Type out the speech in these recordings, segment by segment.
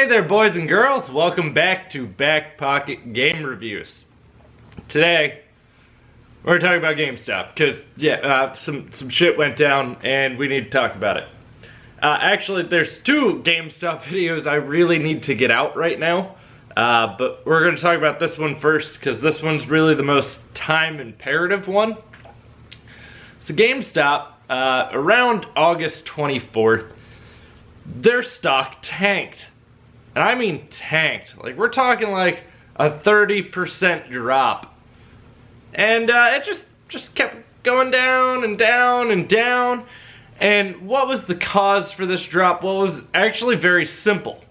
Hey there, boys and girls. Welcome back to Backpocket Game Reviews. Today, we're talking about Gamestop because, some shit went down and we need to talk about it. Actually, there's two Gamestop videos I really need to get out right now. But we're going to talk about this one first because this one's really the most time imperative one. So GameStop, around August 24th, their stock tanked. And I mean tanked. Like, we're talking like a 30% drop. And it just kept going down and down and down. And what was the cause for this drop? Well, it was actually very simple.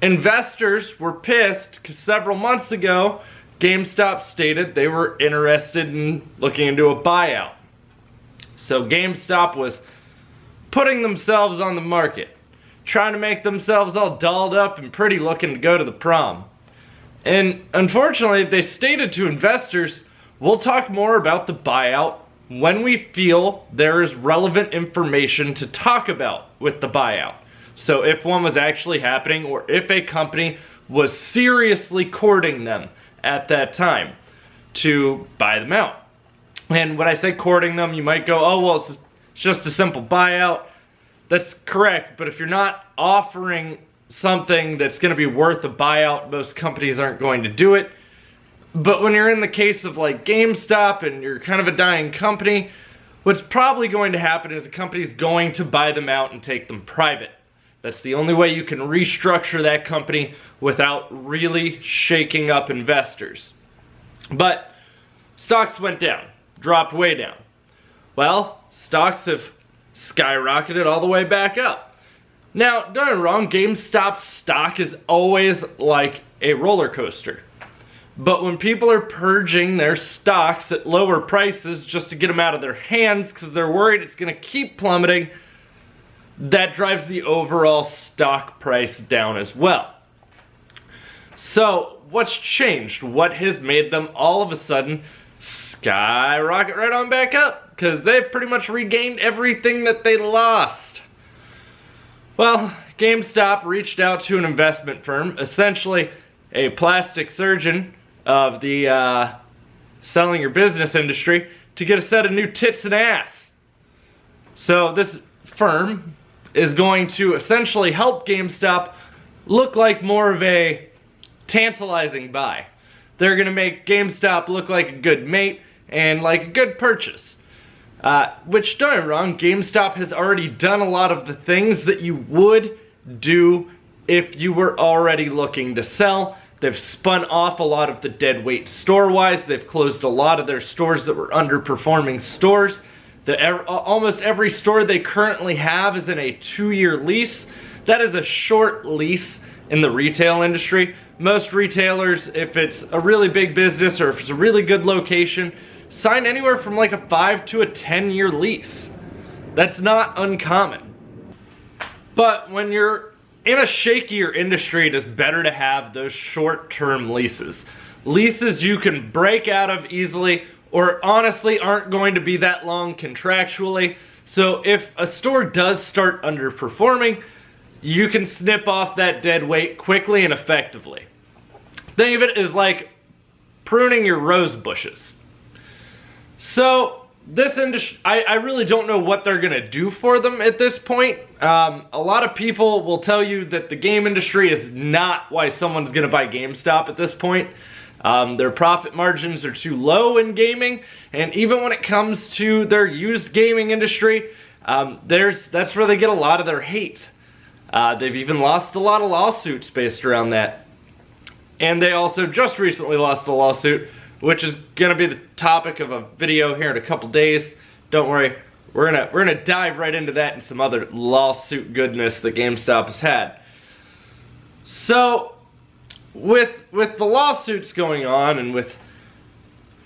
Investors were pissed because several months ago, GameStop stated they were interested in looking into a buyout. So GameStop was putting themselves on the market, trying to make themselves all dolled up and pretty looking to go to the prom. And unfortunately, they stated to investors, we'll talk more about the buyout when we feel there is relevant information to talk about with the buyout. So if one was actually happening, or if a company was seriously courting them at that time to buy them out. And when I say courting them, you might go, oh, well, it's just a simple buyout. That's correct, but if you're not offering something that's going to be worth a buyout, most companies aren't going to do it. But when you're in the case of like GameStop and you're kind of a dying company, what's probably going to happen is a company's going to buy them out and take them private. That's the only way you can restructure that company without really shaking up investors. But stocks went down, dropped way down. Well, stocks have skyrocketed all the way back up. Now, don't get me wrong, GameStop's stock is always like a roller coaster. But when people are purging their stocks at lower prices just to get them out of their hands because they're worried it's going to keep plummeting, that drives the overall stock price down as well. So, what's changed? What has made them all of a sudden skyrocket right on back up? Because they've pretty much regained everything that they lost. Well, GameStop reached out to an investment firm, essentially a plastic surgeon of the selling your business industry, to get a set of new tits and ass. So this firm is going to essentially help GameStop look like more of a tantalizing buy. They're going to make GameStop look like a good mate and like a good purchase. Which, don't get me wrong, GameStop has already done a lot of the things that you would do if you were already looking to sell. They've spun off a lot of the dead weight store-wise. They've closed a lot of their stores that were underperforming stores. Almost every store they currently have is in a 2-year lease. That is a short lease in the retail industry. Most retailers, if it's a really big business or if it's a really good location, sign anywhere from like a 5 to a 10-year lease. That's not uncommon. But when you're in a shakier industry, it is better to have those short-term leases. Leases you can break out of easily, or honestly aren't going to be that long contractually. So if a store does start underperforming, you can snip off that dead weight quickly and effectively. Think of it as like pruning your rose bushes. So this industry, I really don't know what they're going to do for them at this point. A lot of people will tell you that the game industry is not why someone's going to buy GameStop at this point. Their profit margins are too low in gaming, and even when it comes to their used gaming industry, that's where they get a lot of their hate. They've even lost a lot of lawsuits based around that. And they also just recently lost a lawsuit, which is gonna be the topic of a video here in a couple days. Don't worry, we're gonna dive right into that and some other lawsuit goodness that GameStop has had. So, with the lawsuits going on and with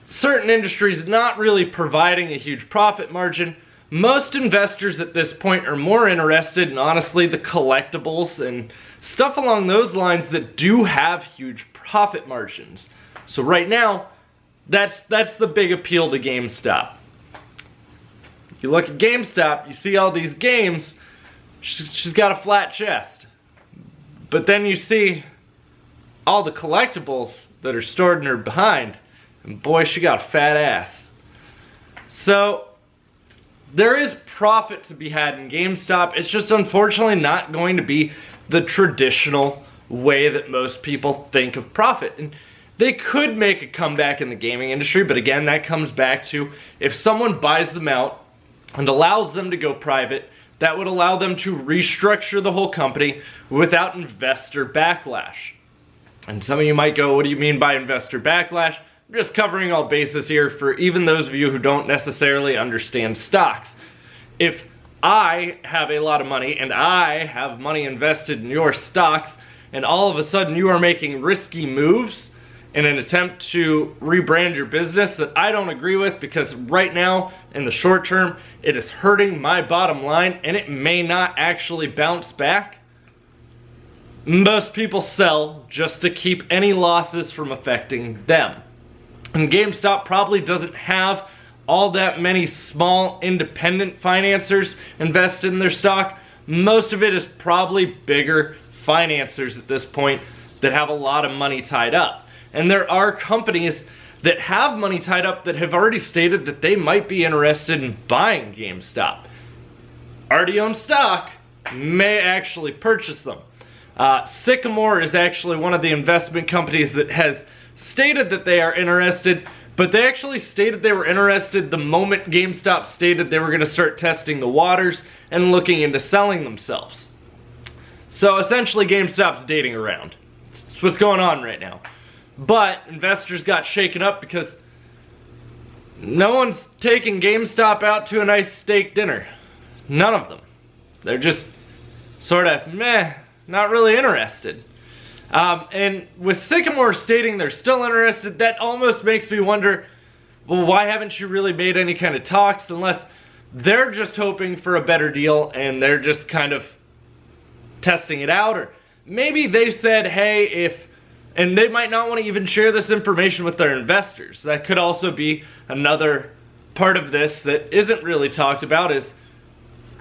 certain industries not really providing a huge profit margin, most investors at this point are more interested in, honestly, the collectibles and stuff along those lines that do have huge profit margins. So right now, that's the big appeal to GameStop. If you look at GameStop, you see all these games, she's got a flat chest. But then you see all the collectibles that are stored in her behind, and boy, she got a fat ass. So there is profit to be had in GameStop. It's just unfortunately not going to be the traditional way that most people think of profit. And they could make a comeback in the gaming industry, but again, that comes back to if someone buys them out and allows them to go private, that would allow them to restructure the whole company without investor backlash. And some of you might go, what do you mean by investor backlash? I'm just covering all bases here for even those of you who don't necessarily understand stocks. If I have a lot of money and I have money invested in your stocks, and all of a sudden you are making risky moves in an attempt to rebrand your business that I don't agree with, because right now in the short term it is hurting my bottom line and it may not actually bounce back, most people sell just to keep any losses from affecting them. And GameStop probably doesn't have all that many small independent financiers invested in their stock. Most of it is probably bigger financiers at this point that have a lot of money tied up. And there are companies that have money tied up that have already stated that they might be interested in buying GameStop. Already own stock, may actually purchase them. Sycamore is actually one of the investment companies that has stated that they are interested, but they actually stated they were interested the moment GameStop stated they were going to start testing the waters and looking into selling themselves. So essentially GameStop's dating around. That's what's going on right now. But investors got shaken up because no one's taking GameStop out to a nice steak dinner. None of them. They're just sort of meh, not really interested. And with Sycamore stating they're still interested, that almost makes me wonder, well, why haven't you really made any kind of talks, unless they're just hoping for a better deal and they're just kind of testing it out? Or maybe they said, hey, and they might not want to even share this information with their investors. That could also be another part of this that isn't really talked about, is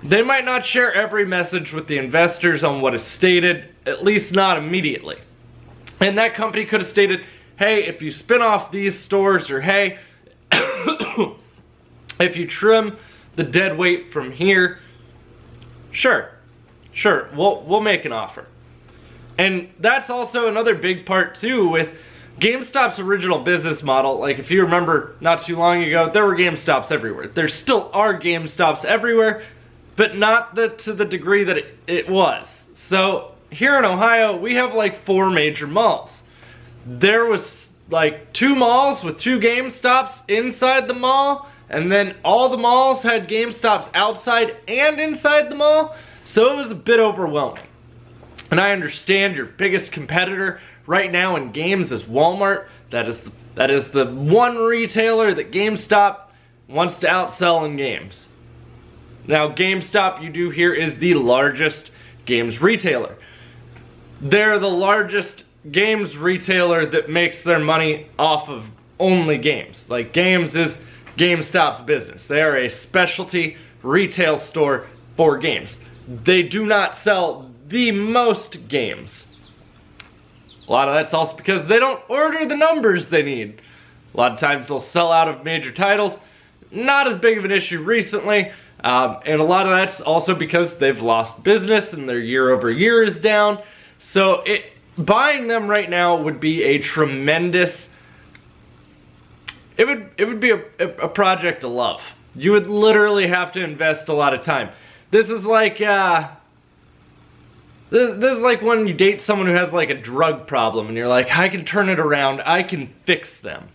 they might not share every message with the investors on what is stated, at least not immediately. And that company could have stated, hey, if you spin off these stores, or hey, if you trim the dead weight from here, sure, we'll make an offer. And that's also another big part too with GameStop's original business model. Like, if you remember not too long ago, there were GameStops everywhere. There still are GameStops everywhere, but not to the degree that it was. So here in Ohio, we have like 4 major malls. There was like 2 malls with 2 GameStops inside the mall, and then all the malls had GameStops outside and inside the mall, so it was a bit overwhelming. And I understand your biggest competitor right now in games is Walmart. That is the one retailer that GameStop wants to outsell in games. Now, GameStop, you do hear, is the largest games retailer. They're the largest games retailer that makes their money off of only games. Like, games is GameStop's business. They are a specialty retail store for games. They do not sell the most games. A lot of that's also because they don't order the numbers they need. A lot of times they'll sell out of major titles. Not as big of an issue recently. And a lot of that's also because they've lost business and their year-over-year is down. So buying them right now would be a tremendous... It would be a project to love. You would literally have to invest a lot of time. This is like... This is like when you date someone who has like a drug problem and you're like, I can turn it around, I can fix them.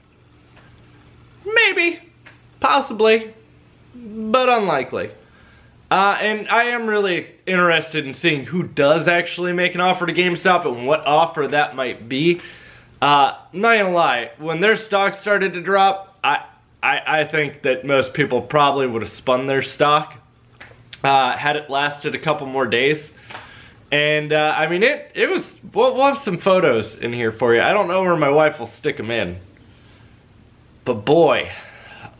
Maybe. Possibly. But unlikely. And I am really interested in seeing who does actually make an offer to GameStop and what offer that might be. Not gonna lie, when their stock started to drop, I think that most people probably would have spun their stock had it lasted a couple more days. And I mean, it was, we'll have some photos in here for you. I don't know where my wife will stick them in. But boy,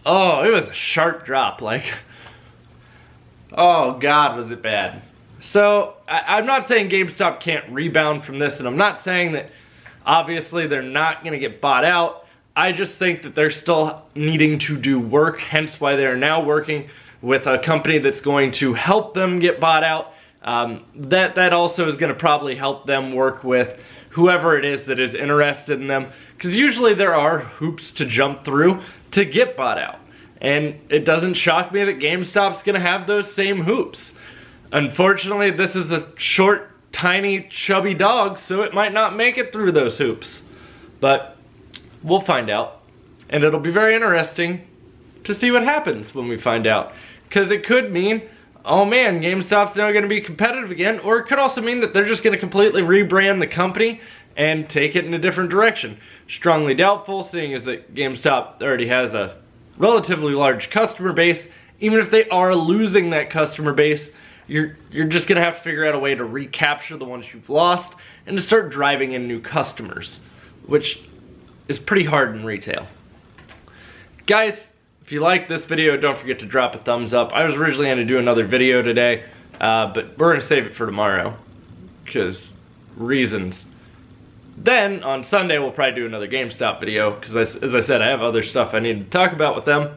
oh, it was a sharp drop. Like, oh God, was it bad. So I'm not saying GameStop can't rebound from this, and I'm not saying that obviously they're not going to get bought out. I just think that they're still needing to do work, hence why they're now working with a company that's going to help them get bought out. That also is going to probably help them work with whoever it is that is interested in them, because usually there are hoops to jump through to get bought out. And it doesn't shock me that GameStop's going to have those same hoops. Unfortunately, this is a short, tiny, chubby dog, so it might not make it through those hoops. But we'll find out. And it'll be very interesting to see what happens when we find out. Because it could mean, oh man, GameStop's now going to be competitive again. Or it could also mean that they're just going to completely rebrand the company and take it in a different direction. Strongly doubtful, seeing as that GameStop already has a relatively large customer base. Even if they are losing that customer base, you're just going to have to figure out a way to recapture the ones you've lost and to start driving in new customers, which is pretty hard in retail. Guys, if you like this video, don't forget to drop a thumbs up. I was originally going to do another video today, but we're going to save it for tomorrow because reasons. Then on Sunday we'll probably do another GameStop video because as I said, I have other stuff I need to talk about with them.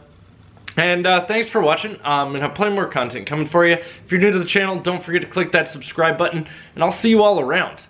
And thanks for watching. I'm going to have plenty more content coming for you. If you're new to the channel, don't forget to click that subscribe button, and I'll see you all around.